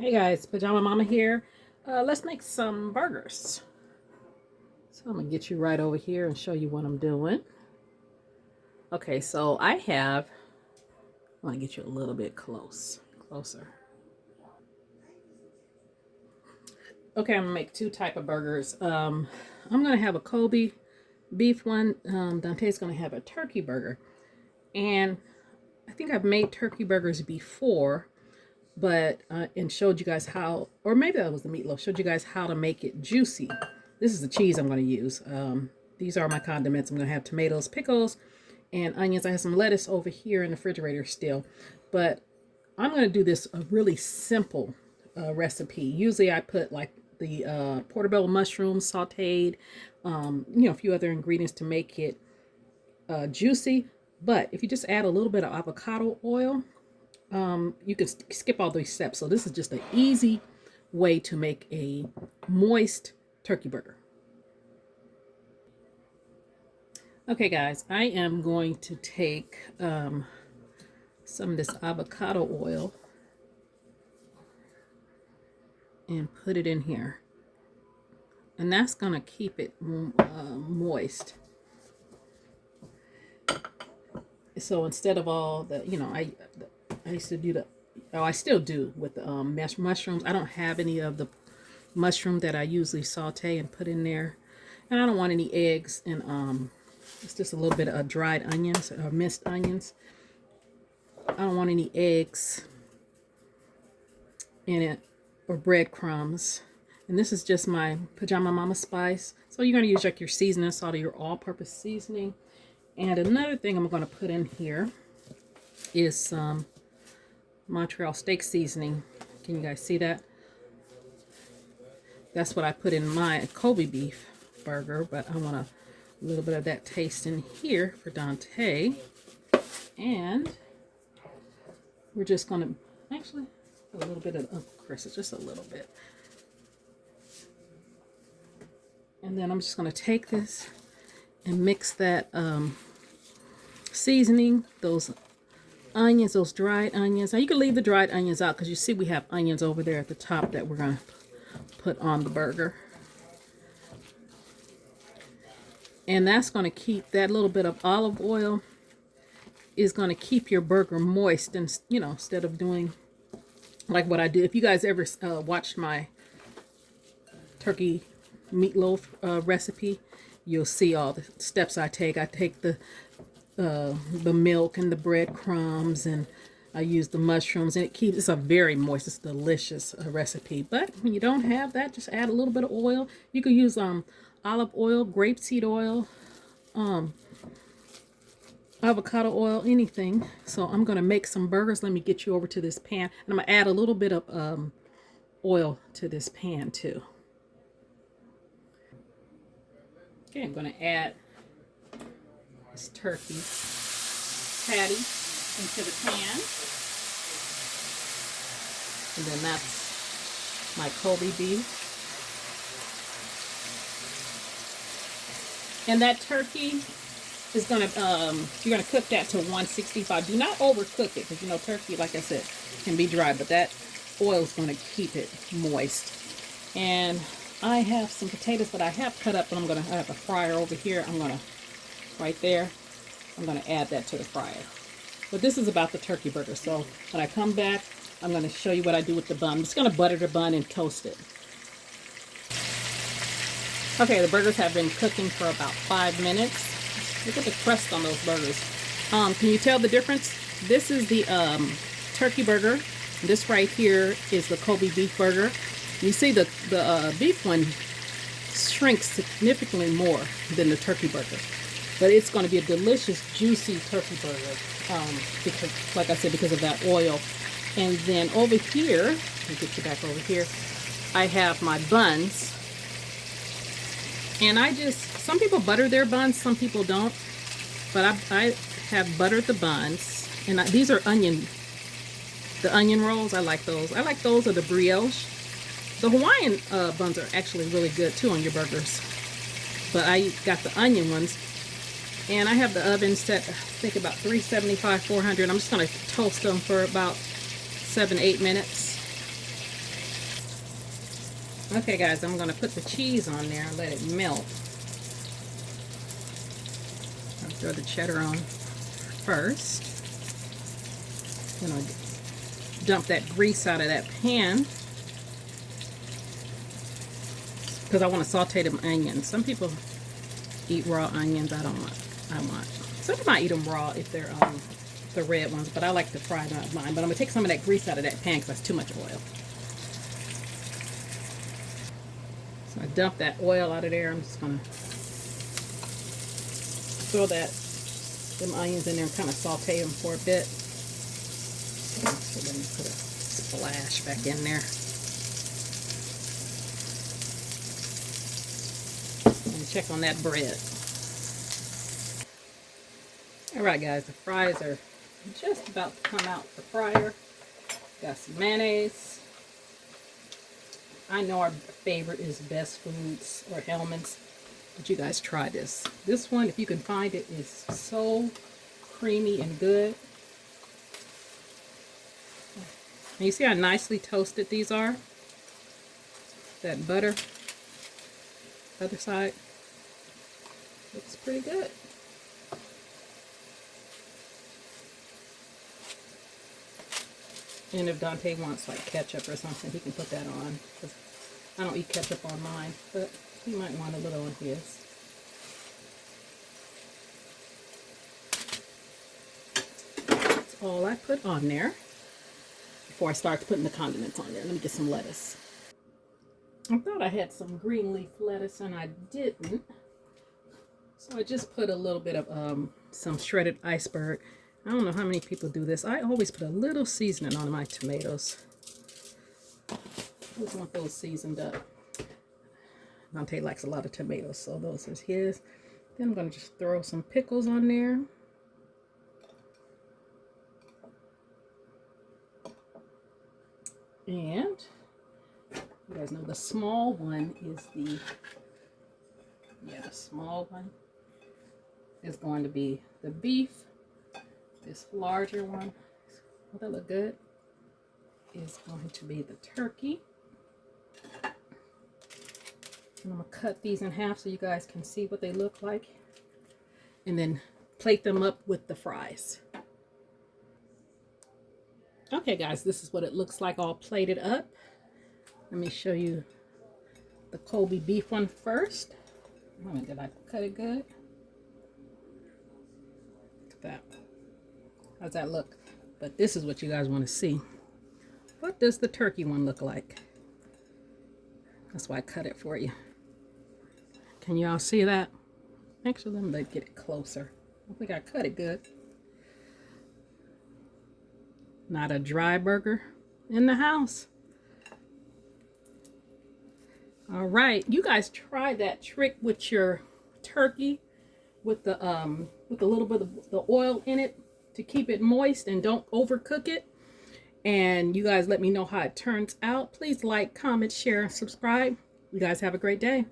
Hey guys, Pajama Mama here. Let's make some burgers. So I'm gonna get you right over here and show you what I'm doing. Okay, so I want to get you a little bit closer. Okay, I'm gonna make two type of burgers. I'm gonna have a Kobe beef one. Dante's gonna have a turkey burger, and I think I've made turkey burgers before, but and showed you guys how, or maybe that was the meatloaf, showed you guys how to make it juicy. This is the cheese I'm going to use. These are my condiments. I'm going to have tomatoes, pickles, and onions. I have some lettuce over here in the refrigerator still, but I'm going to do this a really simple recipe. Usually I put like the portobello mushrooms sautéed, a few other ingredients to make it juicy. But if you just add a little bit of avocado oil, you can skip all these steps. So this is just an easy way to make a moist turkey burger. Okay guys, I am going to take some of this avocado oil and put it in here. And that's going to keep it moist. So instead of all the, I used to do the, I still do with the mushrooms. I don't have any of the mushroom that I usually saute and put in there. And I don't want any eggs, and it's just a little bit of dried onions or minced onions. I don't want any eggs in it or breadcrumbs. And this is just my Pajama Mama spice. So you're going to use like your seasoning salt or your all-purpose seasoning. And another thing I'm going to put in here is some Montreal steak seasoning. Can you guys see that? That's what I put in my Kobe beef burger, but I want a little bit of that taste in here for Dante. And we're just going to, actually, a little bit of, Chris, it's just a little bit. And then I'm just going to take this and mix that seasoning, those onions, those dried onions. Now you can leave the dried onions out because you see we have onions over there at the top that we're going to put on the burger. And that's going to keep, that little bit of olive oil is going to keep your burger moist, and instead of doing like what I do. If you guys ever watched my turkey meatloaf recipe, you'll see all the steps I take. I take the milk and the breadcrumbs, and I use the mushrooms, and it's a very moist, it's delicious recipe. But when you don't have that, just add a little bit of oil. You can use olive oil, grapeseed oil, avocado oil, anything. So I'm going to make some burgers. Let me get you over to this pan, and I'm going to add a little bit of oil to this pan too. Okay, I'm going to add this turkey patty into the pan. And then that's my Kobe beef. And that turkey is going to, you're going to cook that to 165. Do not overcook it because, turkey, like I said, can be dry. But that oil is going to keep it moist. And I have some potatoes that I have cut up, but I have a fryer over here. Right there, I'm going to add that to the fryer. But this is about the turkey burger. So when I come back, I'm going to show you what I do with the bun. I'm just going to butter the bun and toast it. Okay, the burgers have been cooking for about 5 minutes. Look at the crust on those burgers. Can you tell the difference? This is the turkey burger. This right here is the Kobe beef burger. You see the beef one shrinks significantly more than the turkey burger. But it's going to be a delicious, juicy turkey burger. Because, like I said, because of that oil. And then over here, let me get you back over here, I have my buns. And some people butter their buns, some people don't. But I have buttered the buns. And these are the onion rolls. I like those. I like those or the brioche. The Hawaiian buns are actually really good too on your burgers. But I got the onion ones. And I have the oven set, I think about 375, 400. I'm just going to toast them for about 7-8 minutes. Okay guys, I'm going to put the cheese on there and let it melt. I'll throw the cheddar on first. I'm going to dump that grease out of that pan because I want to saute them onions. Some people eat raw onions. I don't want. Some people might eat them raw if they're the red ones, but I like to fry mine. But I'm going to take some of that grease out of that pan because that's too much oil. So I dump that oil out of there. I'm just going to throw them onions in there and kind of saute them for a bit. So let me put a splash back in there. And check on that bread. Alright guys, the fries are just about to come out the fryer. Got some mayonnaise. I know our favorite is Best Foods or Hellman's, but you guys try this. This one, if you can find it, is so creamy and good. And you see how nicely toasted these are? That butter, other side, looks pretty good. And if Dante wants like ketchup or something, he can put that on. Cause I don't eat ketchup on mine, but he might want a little on his. That's all I put on there before I start putting the condiments on there. Let me get some lettuce. I thought I had some green leaf lettuce and I didn't. So I just put a little bit of some shredded iceberg. I don't know how many people do this. I always put a little seasoning on my tomatoes. I always want those seasoned up. Dante likes a lot of tomatoes, so those are his. Then I'm going to just throw some pickles on there. And you guys know the small one is the small one is going to be the beef. This larger one, will that look good, is going to be the turkey. And I'm going to cut these in half so you guys can see what they look like. And then plate them up with the fries. Okay guys, this is what it looks like all plated up. Let me show you the Kobe beef one first. Oh, did I cut it good? Look at that. How's that look? But this is what you guys want to see. What does the turkey one look like? That's why I cut it for you. Can y'all see that? Actually, let me get it closer. I think I cut it good. Not a dry burger in the house. All right, you guys try that trick with your turkey with the little bit of the oil in it to keep it moist and don't overcook it. And you guys let me know how it turns out. Please like, comment, share, and subscribe. You guys have a great day.